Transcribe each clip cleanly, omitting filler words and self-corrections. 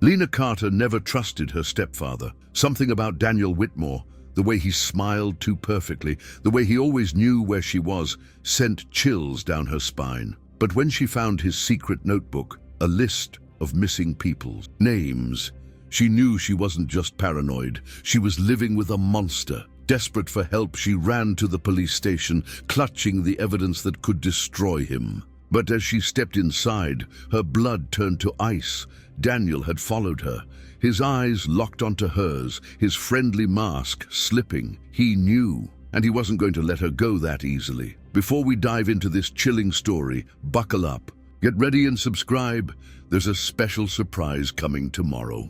Lena Carter never trusted her stepfather. Something about Daniel Whitmore, the way he smiled too perfectly, the way he always knew where she was, sent chills down her spine. But when she found his secret notebook, a list of missing people's names, she knew she wasn't just paranoid. She was living with a monster. Desperate for help, she ran to the police station, clutching the evidence that could destroy him. But as she stepped inside, her blood turned to ice. Daniel had followed her, his eyes locked onto hers, his friendly mask slipping. He knew, and he wasn't going to let her go that easily. Before we dive into this chilling story, buckle up, get ready and subscribe. There's a special surprise coming tomorrow.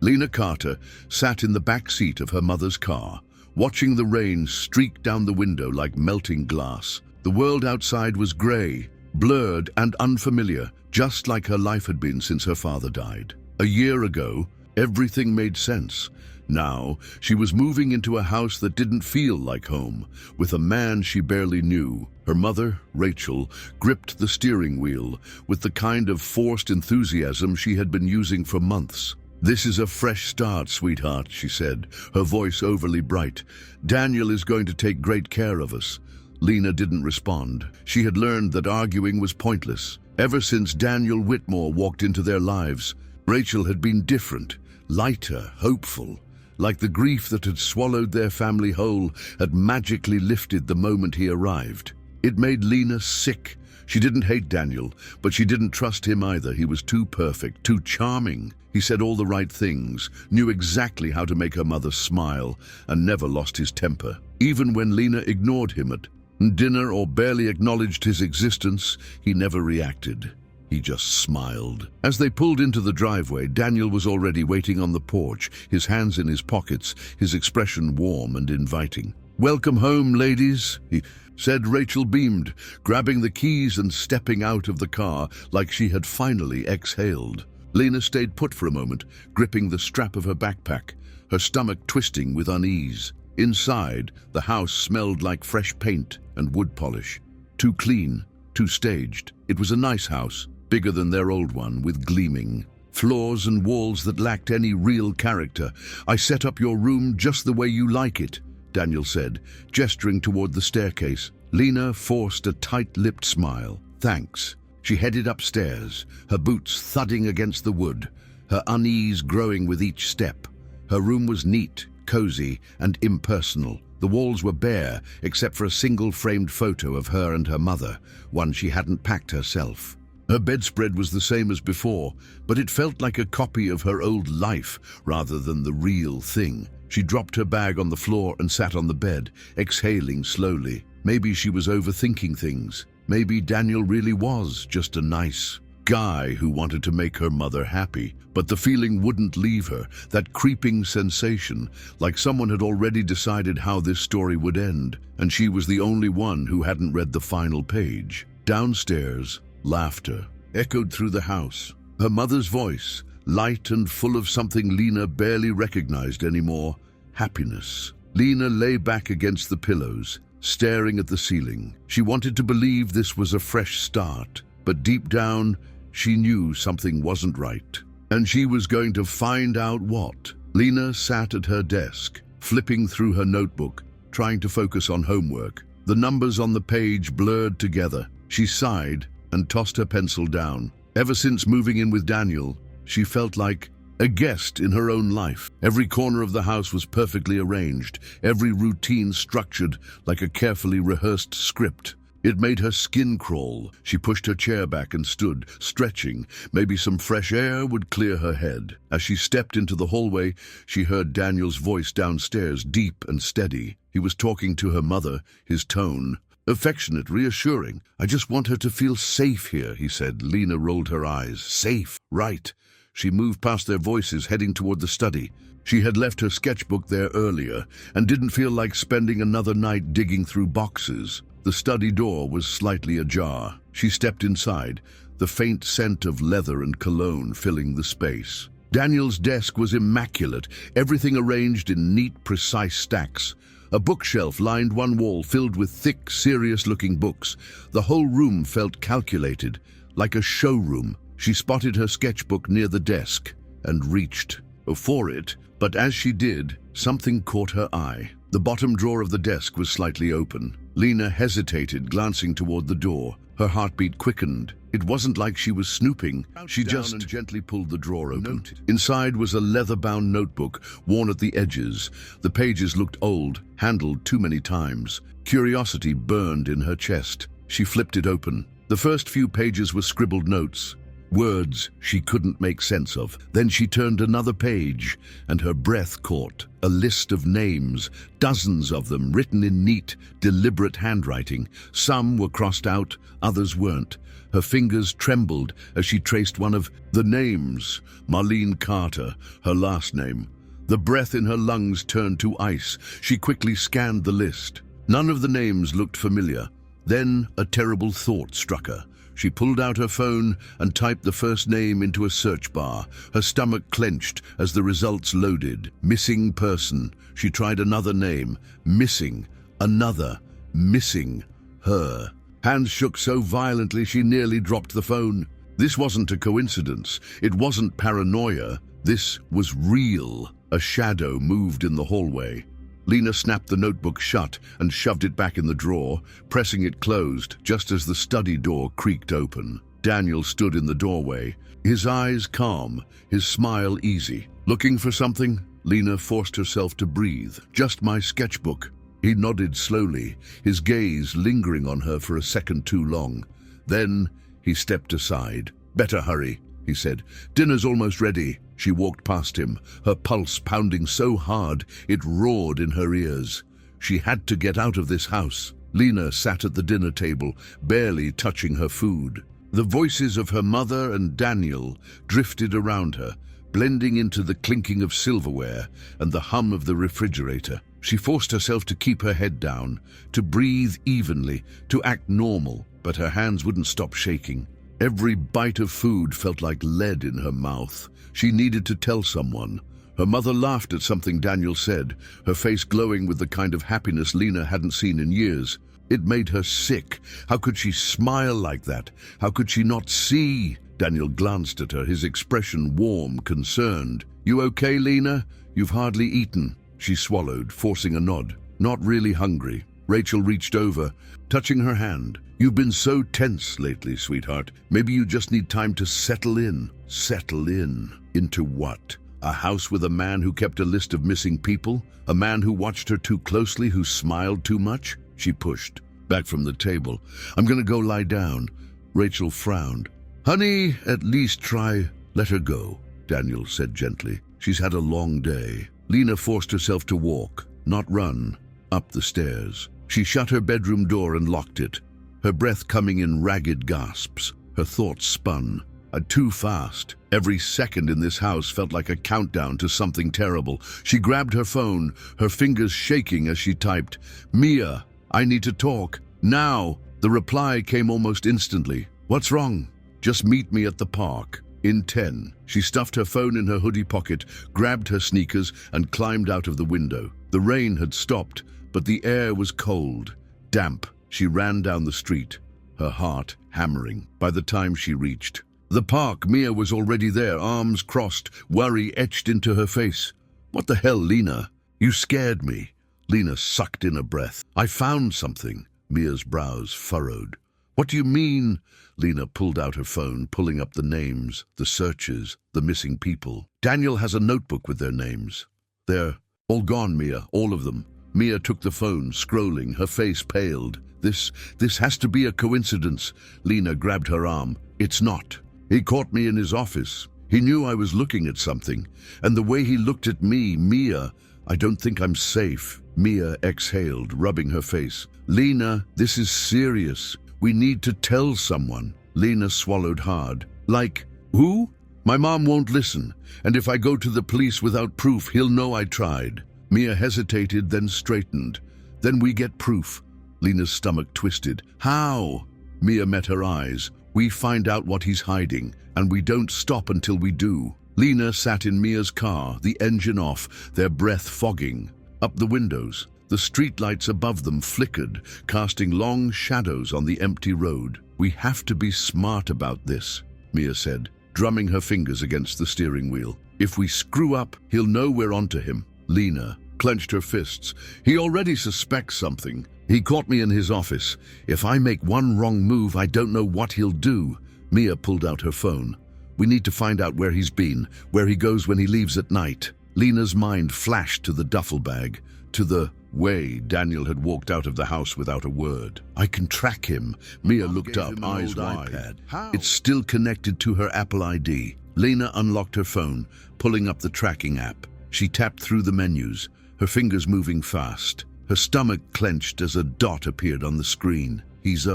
Lena Carter sat in the back seat of her mother's car, watching the rain streak down the window like melting glass. The world outside was gray, blurred and unfamiliar, just like her life had been since her father died. A year ago, everything made sense. Now, she was moving into a house that didn't feel like home, with a man she barely knew. Her mother, Rachel, gripped the steering wheel with the kind of forced enthusiasm she had been using for months. "This is a fresh start, sweetheart," she said, her voice overly bright. "Daniel is going to take great care of us." Lena didn't respond. She had learned that arguing was pointless. Ever since Daniel Whitmore walked into their lives, Rachel had been different, lighter, hopeful, like the grief that had swallowed their family whole had magically lifted the moment he arrived. It made Lena sick. She didn't hate Daniel, but she didn't trust him either. He was too perfect, too charming. He said all the right things, knew exactly how to make her mother smile, and never lost his temper. Even when Lena ignored him at dinner or barely acknowledged his existence, he never reacted. He just smiled. As they pulled into the driveway, Daniel was already waiting on the porch, his hands in his pockets, his expression warm and inviting. "Welcome home, ladies," he said. Rachel beamed, grabbing the keys and stepping out of the car like she had finally exhaled. Lena stayed put for a moment, gripping the strap of her backpack, her stomach twisting with unease. Inside, the house smelled like fresh paint and wood polish. Too clean, too staged. It was a nice house, bigger than their old one, with gleaming floors and walls that lacked any real character. "I set up your room just the way you like it," Daniel said, gesturing toward the staircase. Lena forced a tight-lipped smile. "Thanks." She headed upstairs, her boots thudding against the wood, her unease growing with each step. Her room was neat, cozy, and impersonal. The walls were bare, except for a single framed photo of her and her mother, one she hadn't packed herself. Her bedspread was the same as before, but it felt like a copy of her old life rather than the real thing. She dropped her bag on the floor and sat on the bed, exhaling slowly. Maybe she was overthinking things. Maybe Daniel really was just a nice guy who wanted to make her mother happy. But the feeling wouldn't leave her, that creeping sensation, like someone had already decided how this story would end, and she was the only one who hadn't read the final page. Downstairs, laughter echoed through the house. Her mother's voice, light and full of something Lena barely recognized anymore, happiness. Lena lay back against the pillows, staring at the ceiling. She wanted to believe this was a fresh start, but deep down, she knew something wasn't right. And she was going to find out what. Lena sat at her desk, flipping through her notebook, trying to focus on homework. The numbers on the page blurred together. She sighed and tossed her pencil down. Ever since moving in with Daniel, she felt like a guest in her own life. Every corner of the house was perfectly arranged, every routine structured like a carefully rehearsed script. It made her skin crawl. She pushed her chair back and stood, stretching. Maybe some fresh air would clear her head. As she stepped into the hallway, she heard Daniel's voice downstairs, deep and steady. He was talking to her mother, his tone affectionate, reassuring. "I just want her to feel safe here," he said. Lena rolled her eyes. Safe, right. She moved past their voices, heading toward the study. She had left her sketchbook there earlier and didn't feel like spending another night digging through boxes. The study door was slightly ajar. She stepped inside, the faint scent of leather and cologne filling the space. Daniel's desk was immaculate, everything arranged in neat, precise stacks. A bookshelf lined one wall, filled with thick, serious-looking books. The whole room felt calculated, like a showroom. She spotted her sketchbook near the desk and reached for it, but as she did, something caught her eye. The bottom drawer of the desk was slightly open. Lena hesitated, glancing toward the door. Her heartbeat quickened. It wasn't like she was snooping. She just gently pulled the drawer open. Inside was a leather-bound notebook, worn at the edges. The pages looked old, handled too many times. Curiosity burned in her chest. She flipped it open. The first few pages were scribbled notes, words she couldn't make sense of. Then she turned another page, and her breath caught. A list of names, dozens of them, written in neat, deliberate handwriting. Some were crossed out, others weren't. Her fingers trembled as she traced one of the names, Marlene Carter, her last name. The breath in her lungs turned to ice. She quickly scanned the list. None of the names looked familiar. Then a terrible thought struck her. She pulled out her phone and typed the first name into a search bar. Her stomach clenched as the results loaded. Missing person. She tried another name. Missing. Another. Missing. Her. Hands shook so violently she nearly dropped the phone. This wasn't a coincidence. It wasn't paranoia. This was real. A shadow moved in the hallway. Lena snapped the notebook shut and shoved it back in the drawer, pressing it closed just as the study door creaked open. Daniel stood in the doorway, his eyes calm, his smile easy. Looking for something? Lena forced herself to breathe. Just my sketchbook. He nodded slowly, his gaze lingering on her for a second too long. Then he stepped aside. Better hurry, he said. Dinner's almost ready. She walked past him, her pulse pounding so hard it roared in her ears. She had to get out of this house. Lena sat at the dinner table, barely touching her food. The voices of her mother and Daniel drifted around her, blending into the clinking of silverware and the hum of the refrigerator. She forced herself to keep her head down, to breathe evenly, to act normal, but her hands wouldn't stop shaking. Every bite of food felt like lead in her mouth. She needed to tell someone. Her mother laughed at something Daniel said, her face glowing with the kind of happiness Lena hadn't seen in years. It made her sick. How could she smile like that? How could she not see? Daniel glanced at her, his expression warm, concerned. You okay, Lena? You've hardly eaten. She swallowed, forcing a nod. Not really hungry. Rachel reached over, touching her hand. You've been so tense lately, sweetheart. Maybe you just need time to settle in. Settle in. Into what? A house with a man who kept a list of missing people? A man who watched her too closely, who smiled too much? She pushed back from the table. I'm gonna go lie down. Rachel frowned. Honey, at least try. Let her go, Daniel said gently. She's had a long day. Lena forced herself to walk, not run, up the stairs. She shut her bedroom door and locked it, her breath coming in ragged gasps. Her thoughts spun. Too fast. Every second in this house felt like a countdown to something terrible. She grabbed her phone, her fingers shaking as she typed, Mia, I need to talk. Now. The reply came almost instantly. What's wrong? Just meet me at the park. In 10. She stuffed her phone in her hoodie pocket, grabbed her sneakers, and climbed out of the window. The rain had stopped, but the air was cold, damp. She ran down the street, her heart hammering. By the time she reached the park, Mia was already there, arms crossed, worry etched into her face. What the hell, Lena? You scared me. Lena sucked in a breath. I found something. Mia's brows furrowed. What do you mean? Lena pulled out her phone, pulling up the names, the searches, the missing people. Daniel has a notebook with their names. They're all gone, Mia, all of them. Mia took the phone, scrolling, her face paled. This has to be a coincidence. Lena grabbed her arm. It's not. He caught me in his office. He knew I was looking at something. And the way he looked at me, Mia, I don't think I'm safe. Mia exhaled, rubbing her face. Lena, this is serious. We need to tell someone. Lena swallowed hard. Like, who? My mom won't listen. And if I go to the police without proof, he'll know I tried. Mia hesitated, then straightened. Then we get proof. Lena's stomach twisted. How? Mia met her eyes. We find out what he's hiding, and we don't stop until we do. Lena sat in Mia's car, the engine off, their breath fogging. Up the windows, the streetlights above them flickered, casting long shadows on the empty road. We have to be smart about this. Mia said, drumming her fingers against the steering wheel. If we screw up, he'll know we're onto him. Lena clenched her fists. He already suspects something. He caught me in his office. If I make one wrong move, I don't know what he'll do. Mia pulled out her phone. We need to find out where he's been, where he goes when he leaves at night. Lena's mind flashed to the duffel bag, to the way Daniel had walked out of the house without a word. I can track him. Mia looked up, eyes wide. It's still connected to her Apple ID. Lena unlocked her phone, pulling up the tracking app. She tapped through the menus, her fingers moving fast. Her stomach clenched as a dot appeared on the screen. He's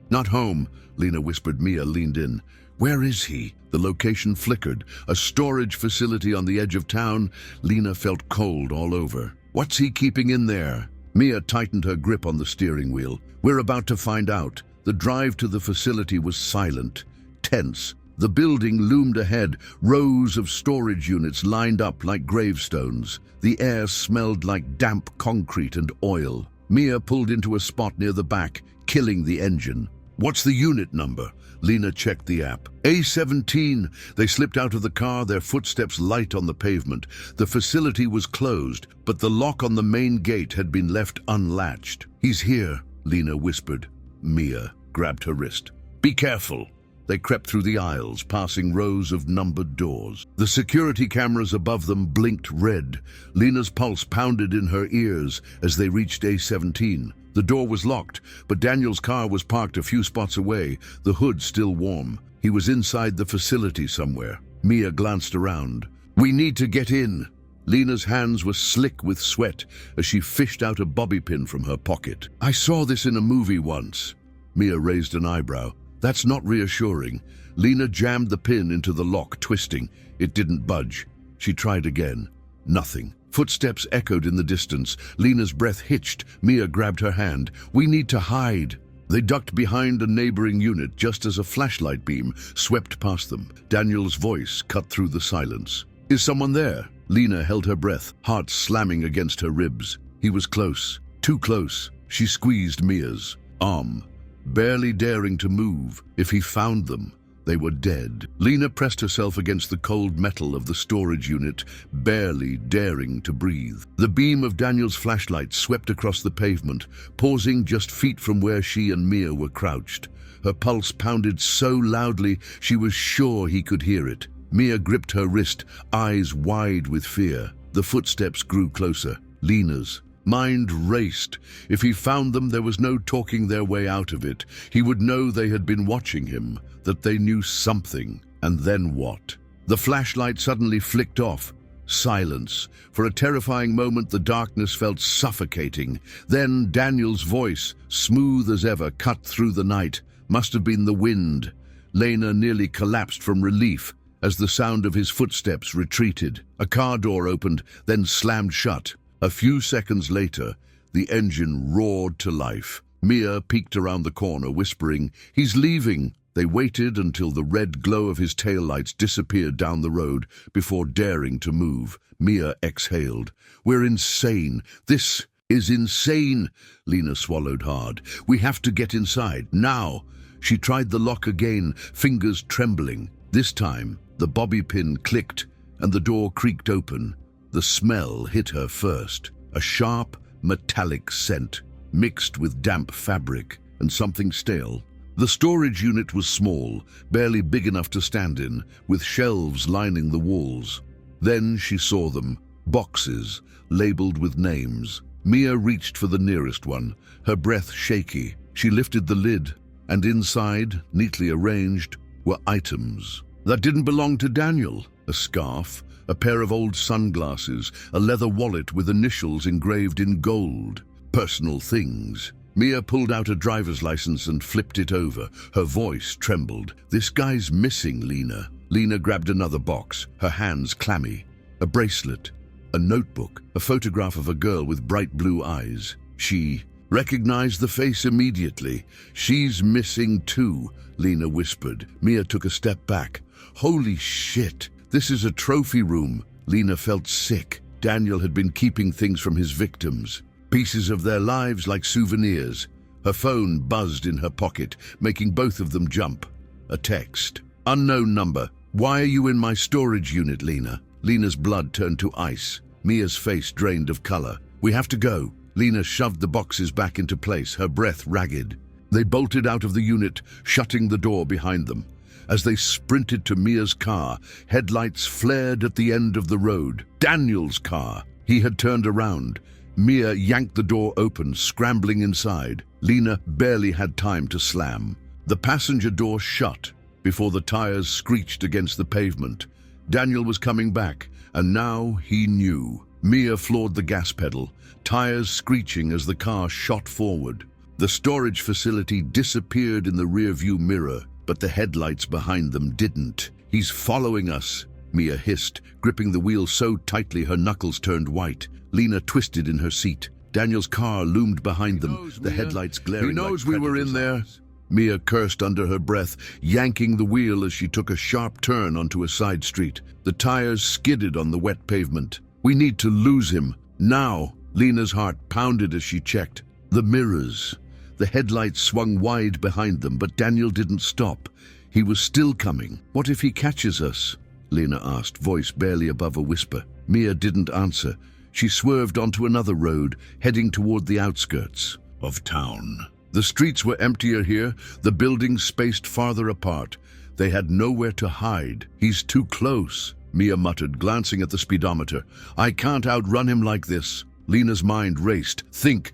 not home, Lena whispered. Mia leaned in. Where is he? The location flickered. A storage facility on the edge of town. Lena felt cold all over. What's he keeping in there? Mia tightened her grip on the steering wheel. We're about to find out. The drive to the facility was silent, tense. The building loomed ahead, rows of storage units lined up like gravestones. The air smelled like damp concrete and oil. Mia pulled into a spot near the back, killing the engine. What's the unit number? Lena checked the app. A17. They slipped out of the car, their footsteps light on the pavement. The facility was closed, but the lock on the main gate had been left unlatched. He's here, Lena whispered. Mia grabbed her wrist. Be careful. They crept through the aisles, passing rows of numbered doors. The security cameras above them blinked red. Lena's pulse pounded in her ears as they reached A17. The door was locked, but Daniel's car was parked a few spots away, the hood still warm. He was inside the facility somewhere. Mia glanced around. We need to get in. Lena's hands were slick with sweat as she fished out a bobby pin from her pocket. I saw this in a movie once. Mia raised an eyebrow. That's not reassuring. Lena jammed the pin into the lock, twisting. It didn't budge. She tried again. Nothing. Footsteps echoed in the distance. Lena's breath hitched. Mia grabbed her hand. We need to hide. They ducked behind a neighboring unit just as a flashlight beam swept past them. Daniel's voice cut through the silence. Is someone there? Lena held her breath, heart slamming against her ribs. He was close. Too close. She squeezed Mia's arm, barely daring to move. If he found them, they were dead. Lena pressed herself against the cold metal of the storage unit, barely daring to breathe. The beam of Daniel's flashlight swept across the pavement, pausing just feet from where she and Mia were crouched. Her pulse pounded so loudly she was sure he could hear it. Mia gripped her wrist, eyes wide with fear. The footsteps grew closer. Lena's mind raced. If he found them, there was no talking their way out of it. He would know they had been watching him, that they knew something. And then what? The flashlight suddenly flicked off. Silence. For a terrifying moment, the darkness felt suffocating. Then Daniel's voice, smooth as ever, cut through the night. Must have been the wind. Lena nearly collapsed from relief as the sound of his footsteps retreated. A car door opened, then slammed shut. A few seconds later, the engine roared to life. Mia peeked around the corner, whispering, "He's leaving." They waited until the red glow of his taillights disappeared down the road before daring to move. Mia exhaled. "We're insane. This is insane." Lena swallowed hard. "We have to get inside, now." She tried the lock again, fingers trembling. This time, the bobby pin clicked and the door creaked open. The smell hit her first. A sharp, metallic scent, mixed with damp fabric and something stale. The storage unit was small, barely big enough to stand in, with shelves lining the walls. Then she saw them, boxes, labeled with names. Mia reached for the nearest one, her breath shaky. She lifted the lid, and inside, neatly arranged, were items that didn't belong to Daniel. A scarf, a pair of old sunglasses, a leather wallet with initials engraved in gold. Personal things. Mia pulled out a driver's license and flipped it over. Her voice trembled. "This guy's missing, Lena." Lena grabbed another box, her hands clammy. A bracelet, a notebook, a photograph of a girl with bright blue eyes. She recognized the face immediately. "She's missing too," Lena whispered. Mia took a step back. "Holy shit, this is a trophy room." Lena felt sick. Daniel had been keeping things from his victims, pieces of their lives like souvenirs. Her phone buzzed in her pocket, making both of them jump. A text. Unknown number. Why are you in my storage unit, Lena? Lena's blood turned to ice. Mia's face drained of color. We have to go. Lena shoved the boxes back into place, her breath ragged. They bolted out of the unit, shutting the door behind them. As they sprinted to Mia's car, headlights flared at the end of the road. Daniel's car. He had turned around. Mia yanked the door open, scrambling inside. Lena barely had time to slam. The passenger door shut before the tires screeched against the pavement. Daniel was coming back, and now he knew. Mia floored the gas pedal, tires screeching as the car shot forward. The storage facility disappeared in the rearview mirror, but the headlights behind them didn't. He's following us, Mia hissed, gripping the wheel so tightly her knuckles turned white. Lena twisted in her seat. Daniel's car loomed behind them, the headlights glaring. He knows we were in there. Mia cursed under her breath, yanking the wheel as she took a sharp turn onto a side street. The tires skidded on the wet pavement. We need to lose him, now. Lena's heart pounded as she checked. The mirrors. The headlights swung wide behind them, but Daniel didn't stop. He was still coming. What if he catches us? Lena asked, voice barely above a whisper. Mia didn't answer. She swerved onto another road, heading toward the outskirts of town. The streets were emptier here, the buildings spaced farther apart. They had nowhere to hide. He's too close, Mia muttered, glancing at the speedometer. I can't outrun him like this. Lena's mind raced. Think.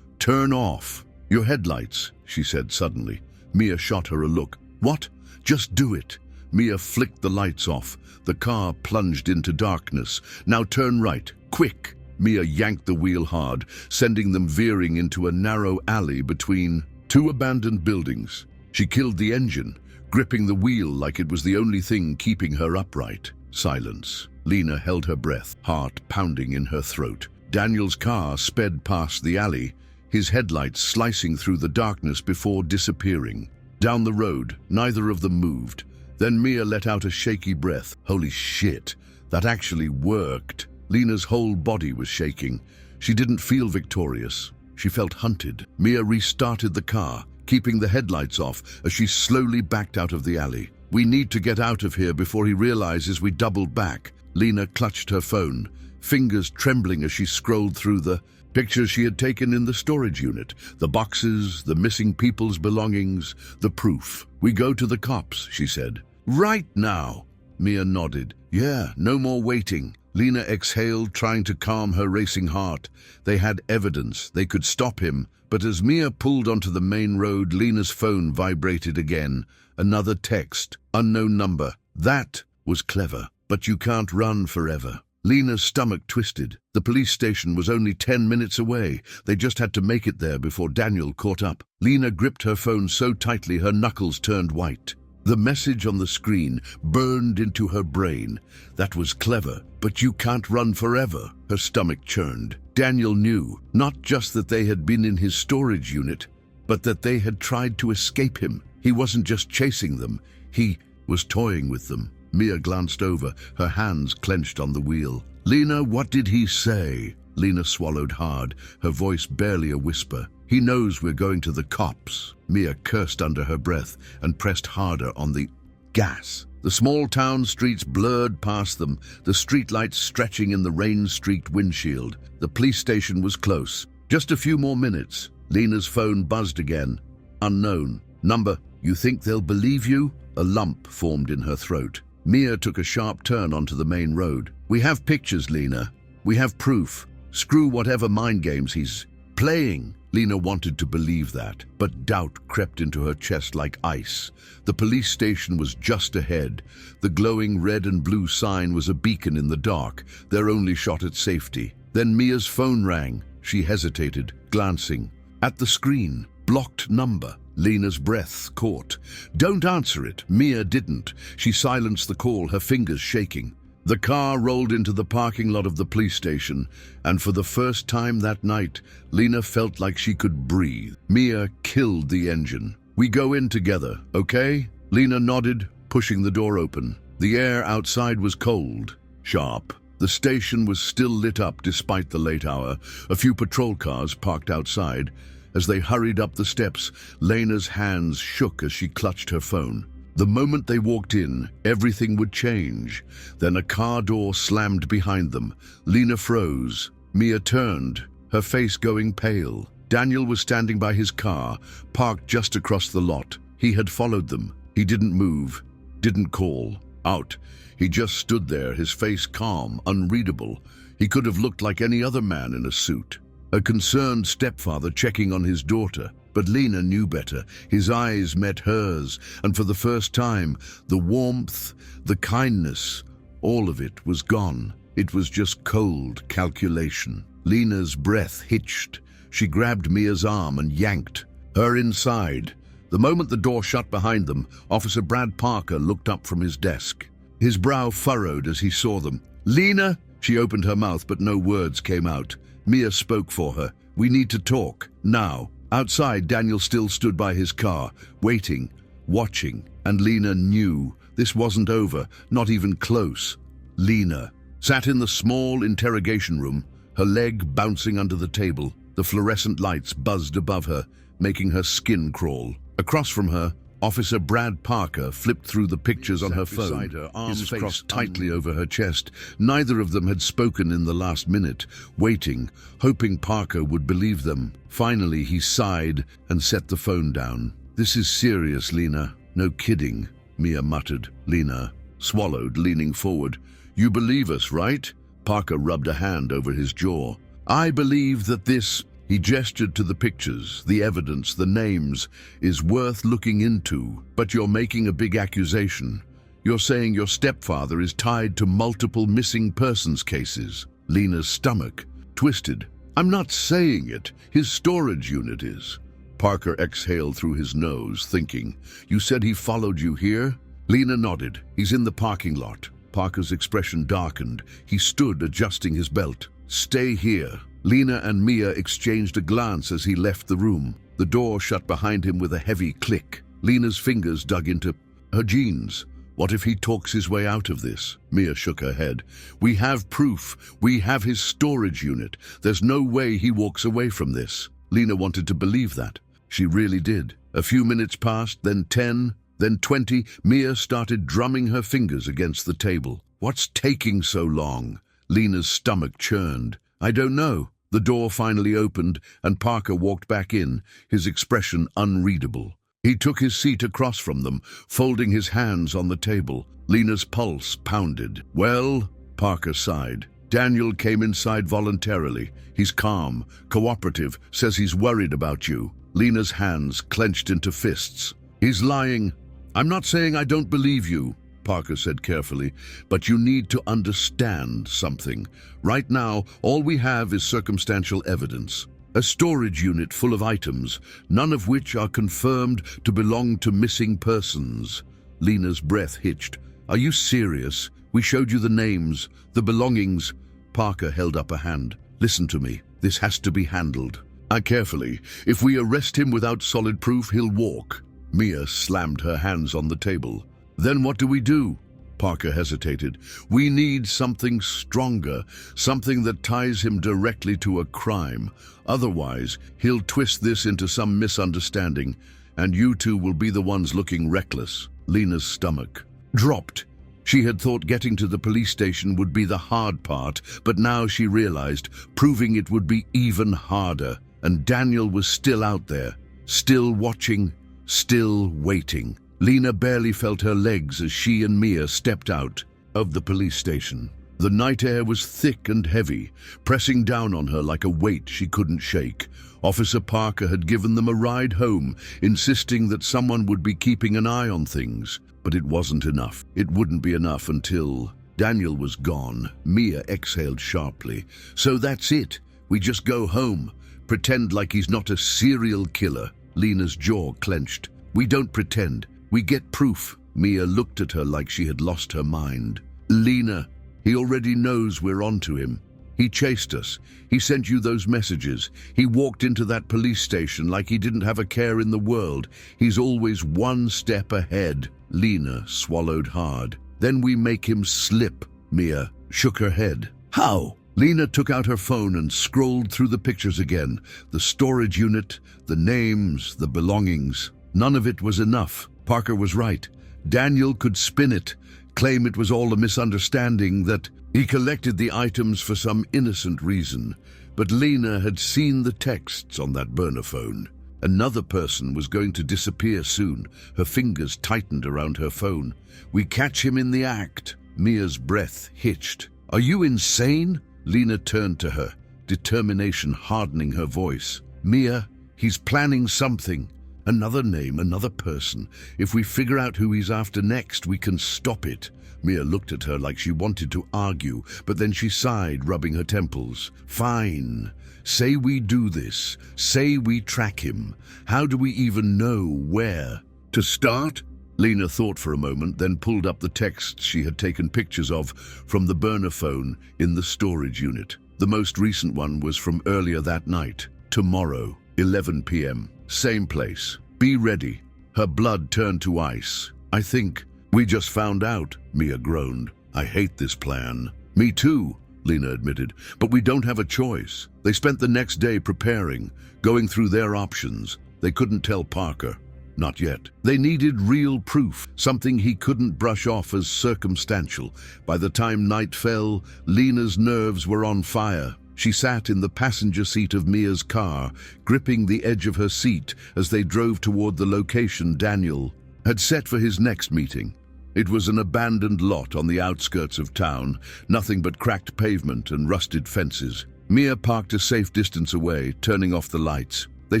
Turn off. Your headlights, she said suddenly. Mia shot her a look. What? Just do it. Mia flicked the lights off. The car plunged into darkness. Now turn right. Quick! Mia yanked the wheel hard, sending them veering into a narrow alley between two abandoned buildings. She killed the engine, gripping the wheel like it was the only thing keeping her upright. Silence. Lena held her breath, heart pounding in her throat. Daniel's car sped past the alley, his headlights slicing through the darkness before disappearing. Down the road, neither of them moved. Then Mia let out a shaky breath. Holy shit, that actually worked. Lena's whole body was shaking. She didn't feel victorious. She felt hunted. Mia restarted the car, keeping the headlights off as she slowly backed out of the alley. We need to get out of here before he realizes we doubled back. Lena clutched her phone, fingers trembling as she scrolled through the pictures she had taken in the storage unit. The boxes, the missing people's belongings, the proof. We go to the cops, she said. Right now. Mia nodded. Yeah, no more waiting. Lena exhaled, trying to calm her racing heart. They had evidence. They could stop him. But as Mia pulled onto the main road, Lena's phone vibrated again. Another text. Unknown number. That was clever. But you can't run forever. Lena's stomach twisted. The police station was only 10 minutes away. They just had to make it there before Daniel caught up. Lena gripped her phone so tightly her knuckles turned white. The message on the screen burned into her brain. That was clever, but you can't run forever. Her stomach churned. Daniel knew, not just that they had been in his storage unit, but that they had tried to escape him. He wasn't just chasing them, he was toying with them. Mia glanced over, her hands clenched on the wheel. Lena, what did he say? Lena swallowed hard, her voice barely a whisper. He knows we're going to the cops. Mia cursed under her breath and pressed harder on the gas. The small town streets blurred past them, the streetlights stretching in the rain-streaked windshield. The police station was close. Just a few more minutes. Lena's phone buzzed again. Unknown. Number. You think they'll believe you? A lump formed in her throat. Mia took a sharp turn onto the main road. We have pictures, Lena. We have proof. Screw whatever mind games he's playing. Lena wanted to believe that, but doubt crept into her chest like ice. The police station was just ahead. The glowing red and blue sign was a beacon in the dark, their only shot at safety. Then Mia's phone rang. She hesitated, glancing. At the screen, blocked number. Lena's breath caught. Don't answer it. Mia didn't. She silenced the call, her fingers shaking. The car rolled into the parking lot of the police station, and for the first time that night, Lena felt like she could breathe. Mia killed the engine. We go in together, okay? Lena nodded, pushing the door open. The air outside was cold, sharp. The station was still lit up despite the late hour. A few patrol cars parked outside. As they hurried up the steps, Lena's hands shook as she clutched her phone. The moment they walked in, everything would change. Then a car door slammed behind them. Lena froze. Mia turned, her face going pale. Daniel was standing by his car, parked just across the lot. He had followed them. He didn't move, didn't call out. He just stood there, his face calm, unreadable. He could have looked like any other man in a suit. A concerned stepfather checking on his daughter. But Lena knew better. His eyes met hers, and for the first time, the warmth, the kindness, all of it was gone. It was just cold calculation. Lena's breath hitched. She grabbed Mia's arm and yanked her inside. The moment the door shut behind them, Officer Brad Parker looked up from his desk. His brow furrowed as he saw them. "Lena?" She opened her mouth, but no words came out. Mia spoke for her. "We need to talk, now." Outside, Daniel still stood by his car, waiting, watching, and Lena knew this wasn't over, not even close. Lena sat in the small interrogation room, her leg bouncing under the table. The fluorescent lights buzzed above her, making her skin crawl. Across from her, Officer Brad Parker flipped through the pictures on her phone, his face crossed tightly over her chest. Neither of them had spoken in the last minute, waiting, hoping Parker would believe them. Finally, he sighed and set the phone down. "This is serious, Lena. No kidding," Mia muttered. Lena swallowed, leaning forward. "You believe us, right?" Parker rubbed a hand over his jaw. "I believe that this..." He gestured to the pictures, the evidence, the names, "is worth looking into. But you're making a big accusation. You're saying your stepfather is tied to multiple missing persons cases." Lena's stomach twisted. "I'm not saying it. His storage unit is." Parker exhaled through his nose, thinking. "You said he followed you here?" Lena nodded. "He's in the parking lot." Parker's expression darkened. He stood, adjusting his belt. "Stay here." Lena and Mia exchanged a glance as he left the room. The door shut behind him with a heavy click. Lena's fingers dug into her jeans. What if he talks his way out of this? Mia shook her head. "We have proof. We have his storage unit. There's no way he walks away from this." Lena wanted to believe that. She really did. A few minutes passed, then 10, then 20. Mia started drumming her fingers against the table. "What's taking so long?" Lena's stomach churned. "I don't know." The door finally opened, and Parker walked back in, his expression unreadable. He took his seat across from them, folding his hands on the table. Lena's pulse pounded. "Well," Parker sighed. "Daniel came inside voluntarily. He's calm, cooperative, says he's worried about you." Lena's hands clenched into fists. "He's lying." "I'm not saying I don't believe you," Parker said carefully, "but you need to understand something. Right now, all we have is circumstantial evidence. A storage unit full of items, none of which are confirmed to belong to missing persons." Lena's breath hitched. "Are you serious? We showed you the names, the belongings." Parker held up a hand. "Listen to me. This has to be handled. Carefully. If we arrest him without solid proof, he'll walk." Mia slammed her hands on the table. "Then what do we do?" Parker hesitated. "We need something stronger, something that ties him directly to a crime. Otherwise, he'll twist this into some misunderstanding, and you two will be the ones looking reckless." Lena's stomach dropped. She had thought getting to the police station would be the hard part, but now she realized proving it would be even harder. And Daniel was still out there, still watching, still waiting. Lena barely felt her legs as she and Mia stepped out of the police station. The night air was thick and heavy, pressing down on her like a weight she couldn't shake. Officer Parker had given them a ride home, insisting that someone would be keeping an eye on things. But it wasn't enough. It wouldn't be enough until Daniel was gone. Mia exhaled sharply. "So that's it. We just go home, pretend like he's not a serial killer." Lena's jaw clenched. "We don't pretend. We get proof." Mia looked at her like she had lost her mind. "Lena, he already knows we're onto him. He chased us. He sent you those messages. He walked into that police station like he didn't have a care in the world. He's always one step ahead." Lena swallowed hard. "Then we make him slip." Mia shook her head. "How?" Lena took out her phone and scrolled through the pictures again. The storage unit, the names, the belongings. None of it was enough. Parker was right. Daniel could spin it, claim it was all a misunderstanding, that he collected the items for some innocent reason. But Lena had seen the texts on that burner phone. Another person was going to disappear soon. Her fingers tightened around her phone. "We catch him in the act." Mia's breath hitched. "Are you insane?" Lena turned to her, determination hardening her voice. "Mia, he's planning something. Another name, another person. If we figure out who he's after next, we can stop it." Mia looked at her like she wanted to argue, but then she sighed, rubbing her temples. "Fine. Say we do this. Say we track him. How do we even know where to start?" Lena thought for a moment, then pulled up the texts she had taken pictures of from the burner phone in the storage unit. The most recent one was from earlier that night. "Tomorrow, 11 p.m. Same place. Be ready." Her blood turned to ice. "I think we just found out," Mia groaned. "I hate this plan." "Me too," Lena admitted, "but we don't have a choice." They spent the next day preparing, going through their options. They couldn't tell Parker. Not yet. They needed real proof, something he couldn't brush off as circumstantial. By the time night fell, Lena's nerves were on fire. She sat in the passenger seat of Mia's car, gripping the edge of her seat as they drove toward the location Daniel had set for his next meeting. It was an abandoned lot on the outskirts of town, nothing but cracked pavement and rusted fences. Mia parked a safe distance away, turning off the lights. They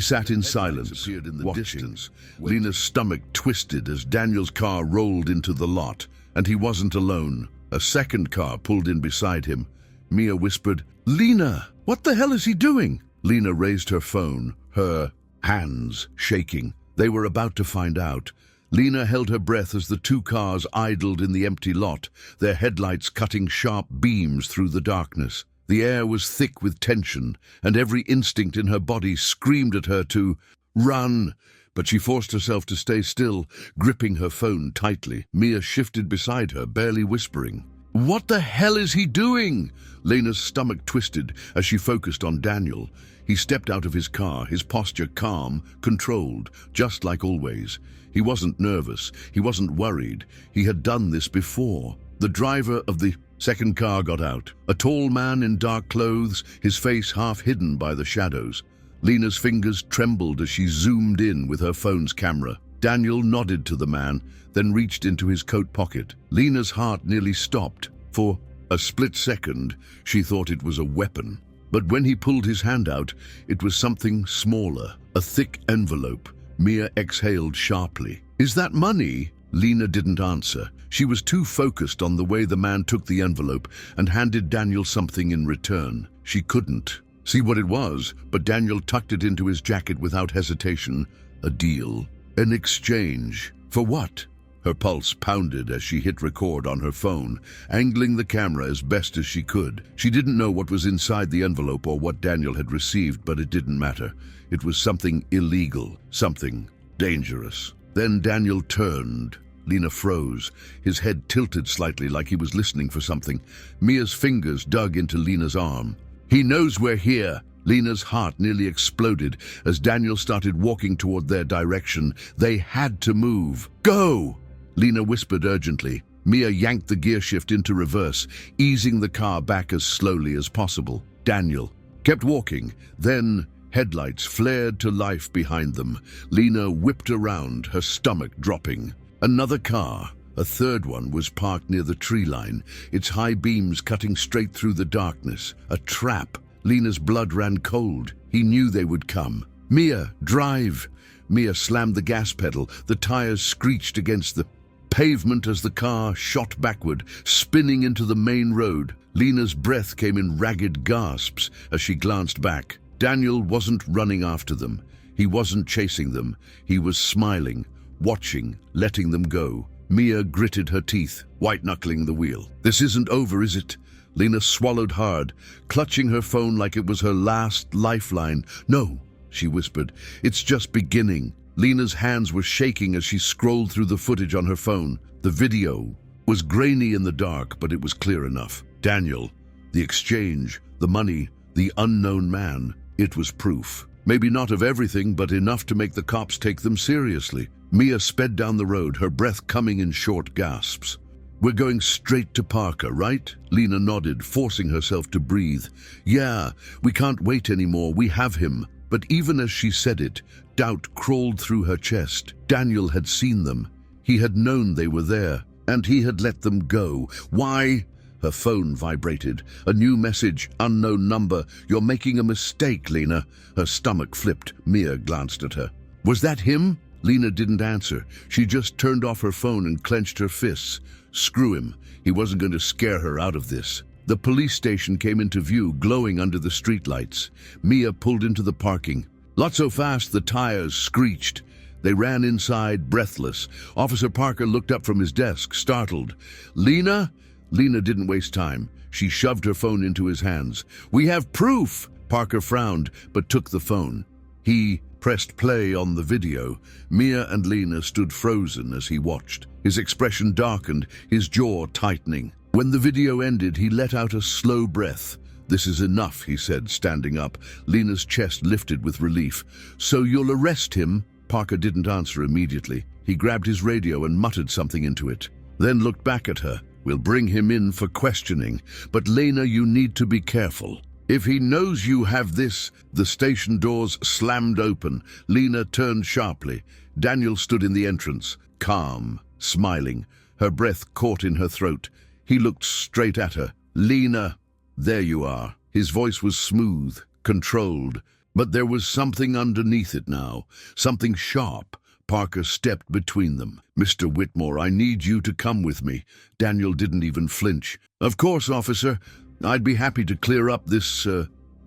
sat in silence, watching. Lena's stomach twisted as Daniel's car rolled into the lot, and he wasn't alone. A second car pulled in beside him. Mia whispered, "Lena, what the hell is he doing?" Lena raised her phone, her hands shaking. They were about to find out. Lena held her breath as the two cars idled in the empty lot, their headlights cutting sharp beams through the darkness. The air was thick with tension, and every instinct in her body screamed at her to run. But she forced herself to stay still, gripping her phone tightly. Mia shifted beside her, barely whispering. "What the hell is he doing?" Lena's stomach twisted as she focused on Daniel. He stepped out of his car, his posture calm, controlled, just like always. He wasn't nervous. He wasn't worried. He had done this before. The driver of the second car got out, a tall man in dark clothes, his face half hidden by the shadows. Lena's fingers trembled as she zoomed in with her phone's camera. Daniel nodded to the man, then reached into his coat pocket. Lena's heart nearly stopped. For a split second, she thought it was a weapon. But when he pulled his hand out, it was something smaller, a thick envelope. Mia exhaled sharply. "Is that money?" Lena didn't answer. She was too focused on the way the man took the envelope and handed Daniel something in return. She couldn't see what it was, but Daniel tucked it into his jacket without hesitation. A deal. An exchange. For what? Her pulse pounded as she hit record on her phone, angling the camera as best as she could. She didn't know what was inside the envelope or what Daniel had received, but it didn't matter. It was something illegal, something dangerous. Then Daniel turned. Lena froze, his head tilted slightly like he was listening for something. Mia's fingers dug into Lena's arm. "He knows we're here." Lena's heart nearly exploded as Daniel started walking toward their direction. They had to move. "Go!" Lena whispered urgently. Mia yanked the gear shift into reverse, easing the car back as slowly as possible. Daniel kept walking. Then headlights flared to life behind them. Lena whipped around, her stomach dropping. Another car, a third one, was parked near the tree line, its high beams cutting straight through the darkness. A trap. Lena's blood ran cold. He knew they would come. "Mia, drive!" Mia slammed the gas pedal. The tires screeched against the pavement as the car shot backward, spinning into the main road. Lena's breath came in ragged gasps as she glanced back. Daniel wasn't running after them. He wasn't chasing them. He was smiling, watching, letting them go. Mia gritted her teeth, white-knuckling the wheel. "This isn't over, is it?" Lena swallowed hard, clutching her phone like it was her last lifeline. "No," she whispered. "It's just beginning." Lena's hands were shaking as she scrolled through the footage on her phone. The video was grainy in the dark, but it was clear enough. Daniel, the exchange, the money, the unknown man. It was proof. Maybe not of everything, but enough to make the cops take them seriously. Mia sped down the road, her breath coming in short gasps. "We're going straight to Parker, right?" Lena nodded, forcing herself to breathe. "Yeah, we can't wait anymore, we have him." But even as she said it, doubt crawled through her chest. Daniel had seen them. He had known they were there, and he had let them go. Why? Her phone vibrated. A new message, unknown number. "You're making a mistake, Lena." Her stomach flipped. Mia glanced at her. "Was that him?" Lena didn't answer. She just turned off her phone and clenched her fists. Screw him. He wasn't going to scare her out of this. The police station came into view, glowing under the streetlights. Mia pulled into the parking. Not so fast, the tires screeched. They ran inside, breathless. Officer Parker looked up from his desk, startled. "Lena?" Lena didn't waste time. She shoved her phone into his hands. "We have proof!" Parker frowned, but took the phone. He pressed play on the video. Mia and Lena stood frozen as he watched. His expression darkened, his jaw tightening. When the video ended, he let out a slow breath. "This is enough," he said, standing up. Lena's chest lifted with relief. "So you'll arrest him?" Parker didn't answer immediately. He grabbed his radio and muttered something into it, then looked back at her. "We'll bring him in for questioning. But Lena, you need to be careful. If he knows you have this..." The station doors slammed open. Lena turned sharply. Daniel stood in the entrance, calm, smiling, her breath caught in her throat. He looked straight at her. "Lena, there you are." His voice was smooth, controlled, but there was something underneath it now, something sharp. Parker stepped between them. "Mr. Whitmore, I need you to come with me." Daniel didn't even flinch. "Of course, officer. I'd be happy to clear up this,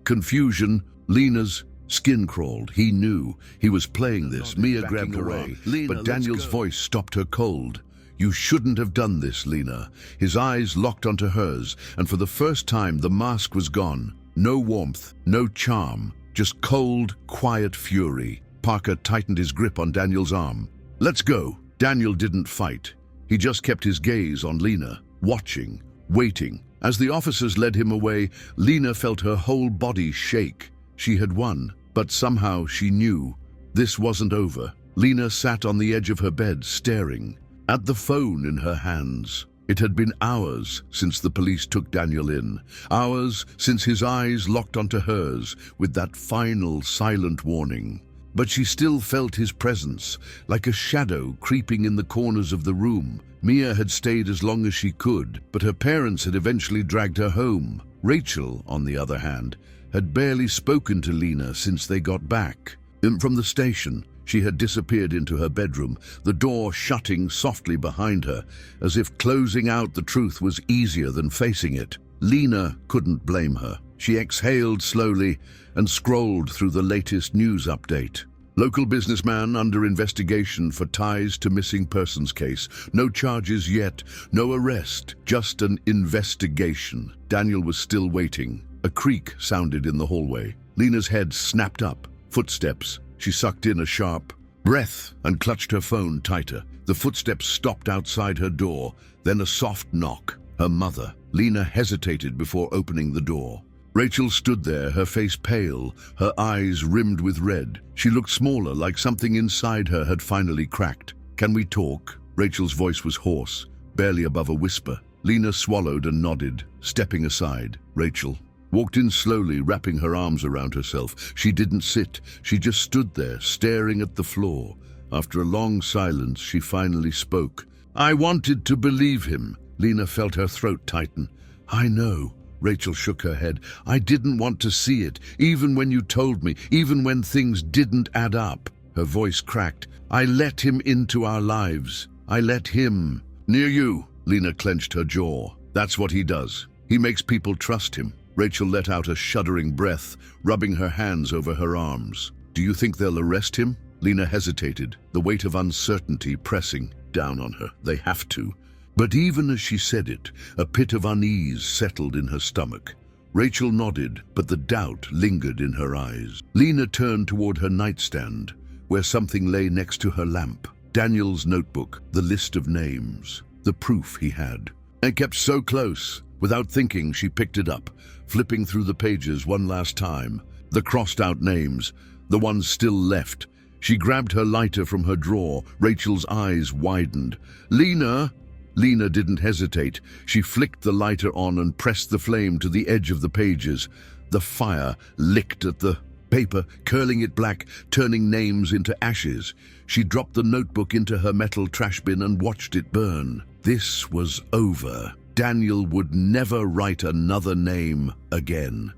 confusion." Lena's skin crawled. He knew. He was playing this. Mia grabbed her arm, but Daniel's voice stopped her cold. "You shouldn't have done this, Lena." His eyes locked onto hers, and for the first time the mask was gone. No warmth, no charm, just cold, quiet fury. Parker tightened his grip on Daniel's arm. "Let's go." Daniel didn't fight. He just kept his gaze on Lena, watching, waiting. As the officers led him away, Lena felt her whole body shake. She had won, but somehow she knew this wasn't over. Lena sat on the edge of her bed, staring at the phone in her hands. It had been hours since the police took Daniel in, hours since his eyes locked onto hers with that final silent warning. But she still felt his presence, like a shadow creeping in the corners of the room. Mia had stayed as long as she could, but her parents had eventually dragged her home. Rachel, on the other hand, had barely spoken to Lena since they got back. From the station, she had disappeared into her bedroom, the door shutting softly behind her, as if closing out the truth was easier than facing it. Lena couldn't blame her. She exhaled slowly and scrolled through the latest news update. Local businessman under investigation for ties to missing persons case. No charges yet, no arrest, just an investigation. Daniel was still waiting. A creak sounded in the hallway. Lena's head snapped up. Footsteps. She sucked in a sharp breath and clutched her phone tighter. The footsteps stopped outside her door, then a soft knock. Her mother. Lena hesitated before opening the door. Rachel stood there, her face pale, her eyes rimmed with red. She looked smaller, like something inside her had finally cracked. "Can we talk?" Rachel's voice was hoarse, barely above a whisper. Lena swallowed and nodded, stepping aside. Rachel walked in slowly, wrapping her arms around herself. She didn't sit. She just stood there, staring at the floor. After a long silence, she finally spoke. "I wanted to believe him." Lena felt her throat tighten. "I know." Rachel shook her head. "I didn't want to see it, even when you told me, even when things didn't add up." Her voice cracked. "I let him into our lives. I let him." "Near you." Lena clenched her jaw. "That's what he does. He makes people trust him." Rachel let out a shuddering breath, rubbing her hands over her arms. "Do you think they'll arrest him?" Lena hesitated, the weight of uncertainty pressing down on her. "They have to." But even as she said it, a pit of unease settled in her stomach. Rachel nodded, but the doubt lingered in her eyes. Lena turned toward her nightstand, where something lay next to her lamp. Daniel's notebook, the list of names, the proof he had. And kept so close. Without thinking, she picked it up, flipping through the pages one last time. The crossed-out names, the ones still left. She grabbed her lighter from her drawer. Rachel's eyes widened. "Lena!" Lena didn't hesitate. She flicked the lighter on and pressed the flame to the edge of the pages. The fire licked at the paper, curling it black, turning names into ashes. She dropped the notebook into her metal trash bin and watched it burn. This was over. Daniel would never write another name again.